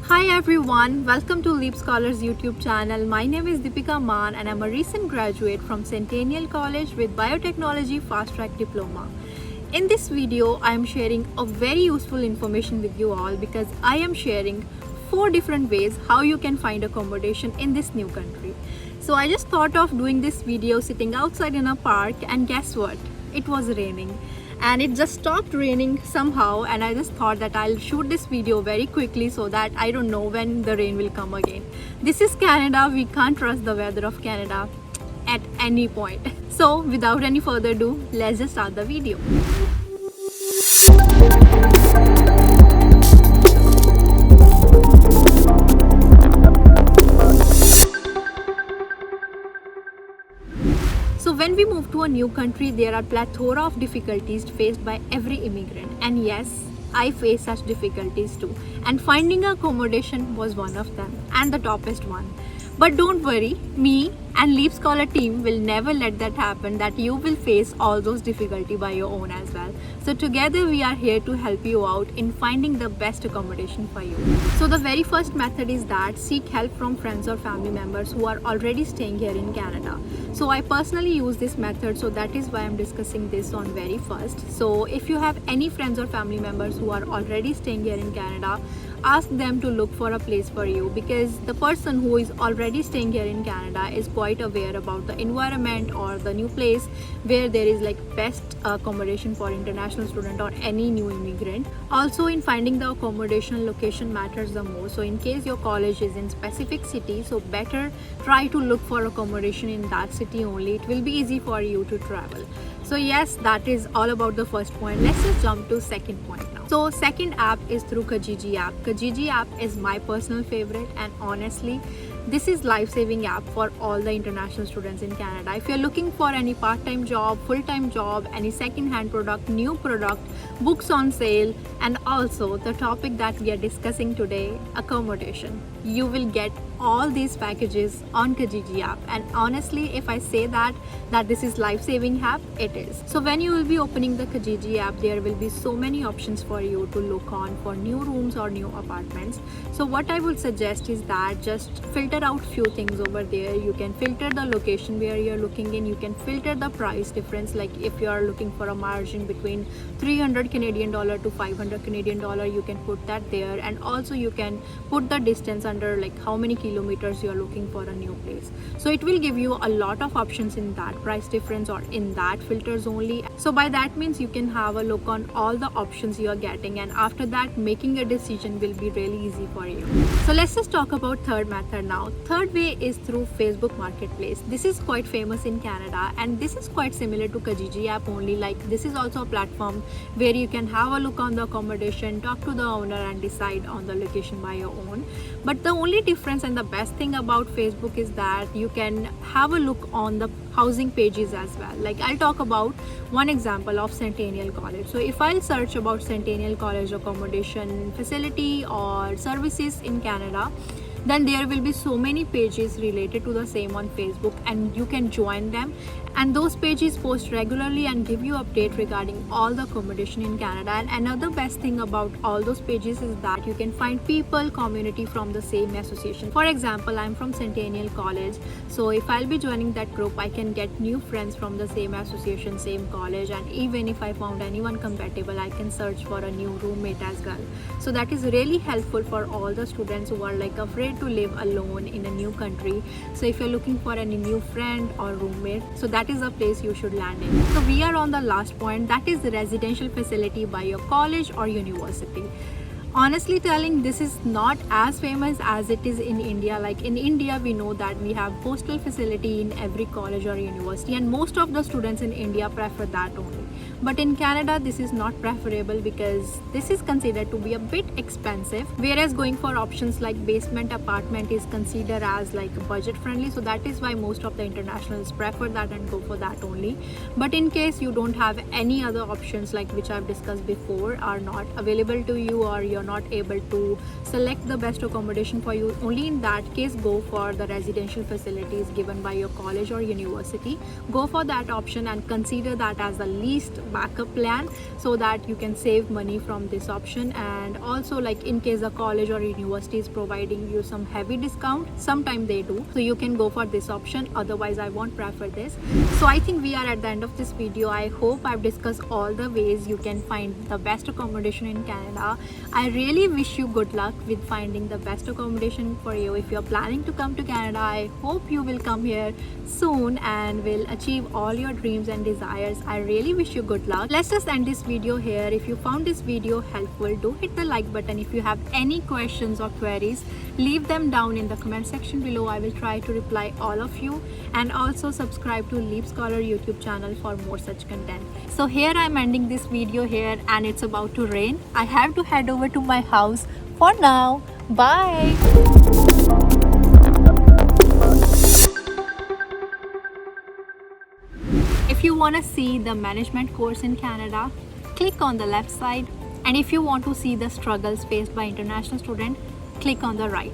Hi everyone, welcome to Leap Scholars YouTube channel. My name is Deepika Maan and I'm a recent graduate from Centennial College with Biotechnology Fast Track Diploma. In this video, I am sharing a very useful information with you all because I am sharing 4 different ways how you can find accommodation in this new country. So I just thought of doing this video sitting outside in a park, and guess what? It was raining. And it just stopped raining somehow, and I just thought that I'll shoot this video very quickly so that I don't know when the rain will come again. This is Canada. We can't trust the weather of Canada at any point. So without any further ado, let's just start the video. So when we move to a new country, there are plethora of difficulties faced by every immigrant, and yes, I face such difficulties too, and finding accommodation was one of them, and the toppest one. But don't worry, me and Leap Scholar team will never let that happen, that you will face all those difficulties by your own as well. So together we are here to help you out in finding the best accommodation for you. So the very first method is that seek help from friends or family members who are already staying here in Canada. So I personally use this method, so that is why I'm discussing this on very first. So if you have any friends or family members who are already staying here in Canada, ask them to look for a place for you, because the person who is already staying here in Canada is quite aware about the environment or the new place where there is like best accommodation for international student or any new immigrant. Also, in finding the accommodation, location matters the most. So in case your college is in specific city, so better try to look for accommodation in that city only. It will be easy for you to travel. So yes, that is all about the first point. Let's just jump to second point now. So second app is through Kijiji app. Kijiji app is my personal favorite, and honestly, this is life-saving app for all the international students in Canada. If you're looking for any part-time job, full-time job, any second-hand product, new product, books on sale, and also the topic that we are discussing today, accommodation, you will get all these packages on Kijiji app. And honestly, if I say that this is life-saving app, it is. So when you will be opening the Kijiji app, there will be so many options for you to look on for new rooms or new apartments. So what I would suggest is that just filter out few things over there. You can filter the location where you're looking in. You can filter the price difference, like if you are looking for a margin between 300 Canadian dollar to 500 Canadian dollar, you can put that there. And also you can put the distance under, like how many kilometers you are looking for a new place. So it will give you a lot of options in that price difference or in that filters only. So by that means you can have a look on all the options you are getting, and after that making a decision will be really easy for you. So let's just talk about third method now. Third way is through Facebook Marketplace. This is quite famous in Canada, and this is quite similar to Kijiji app only. Like this is also a platform where you can have a look on the accommodation, talk to the owner, and decide on the location by your own. But the only difference and the best thing about Facebook is that you can have a look on the housing pages as well. Like I'll talk about one example of Centennial College. So if I'll search about Centennial College accommodation facility or services in Canada, then there will be so many pages related to the same on Facebook, and you can join them, and those pages post regularly and give you update regarding all the accommodation in Canada. And another best thing about all those pages is that you can find people, community from the same association. For example, I'm from Centennial College, so if I'll be joining that group, I can get new friends from the same association, same college, and even if I found anyone compatible, I can search for a new roommate as well. So that is really helpful for all the students who are like afraid to live alone in a new country. So if you're looking for any new friend or roommate, so that is a place you should land in. So we are on the last point, that is the residential facility by your college or university. Honestly telling, this is not as famous as it is in India. Like in India, we know that we have hostel facility in every college or university, and most of the students in India prefer that only. But in Canada, this is not preferable because this is considered to be a bit expensive, whereas going for options like basement apartment is considered as like budget friendly. So that is why most of the internationals prefer that and go for that only. But in case you don't have any other options like which I've discussed before are not available to you, or you're not able to select the best accommodation for you, only in that case go for the residential facilities given by your college or university. Go for that option and consider that as the least least backup plan so that you can save money from this option. And also, like in case a college or university is providing you some heavy discount, sometime they do, so you can go for this option. Otherwise I won't prefer this. So I think we are at the end of this video. I hope I've discussed all the ways you can find the best accommodation in Canada. I really wish you good luck with finding the best accommodation for you. If you're planning to come to Canada, I hope you will come here soon and will achieve all your dreams and desires. I really wish you good luck. Let's just end this video here. If you found this video helpful, do hit the like button. If you have any questions or queries, leave them down in the comment section below. I will try to reply all of you. And also subscribe to Leap Scholar YouTube channel for more such content. So here I'm ending this video here, and it's about to rain. I have to head over to my house for now. Bye. If you want to see the management course in Canada, click on the left side. And if you want to see the struggles faced by international students, click on the right.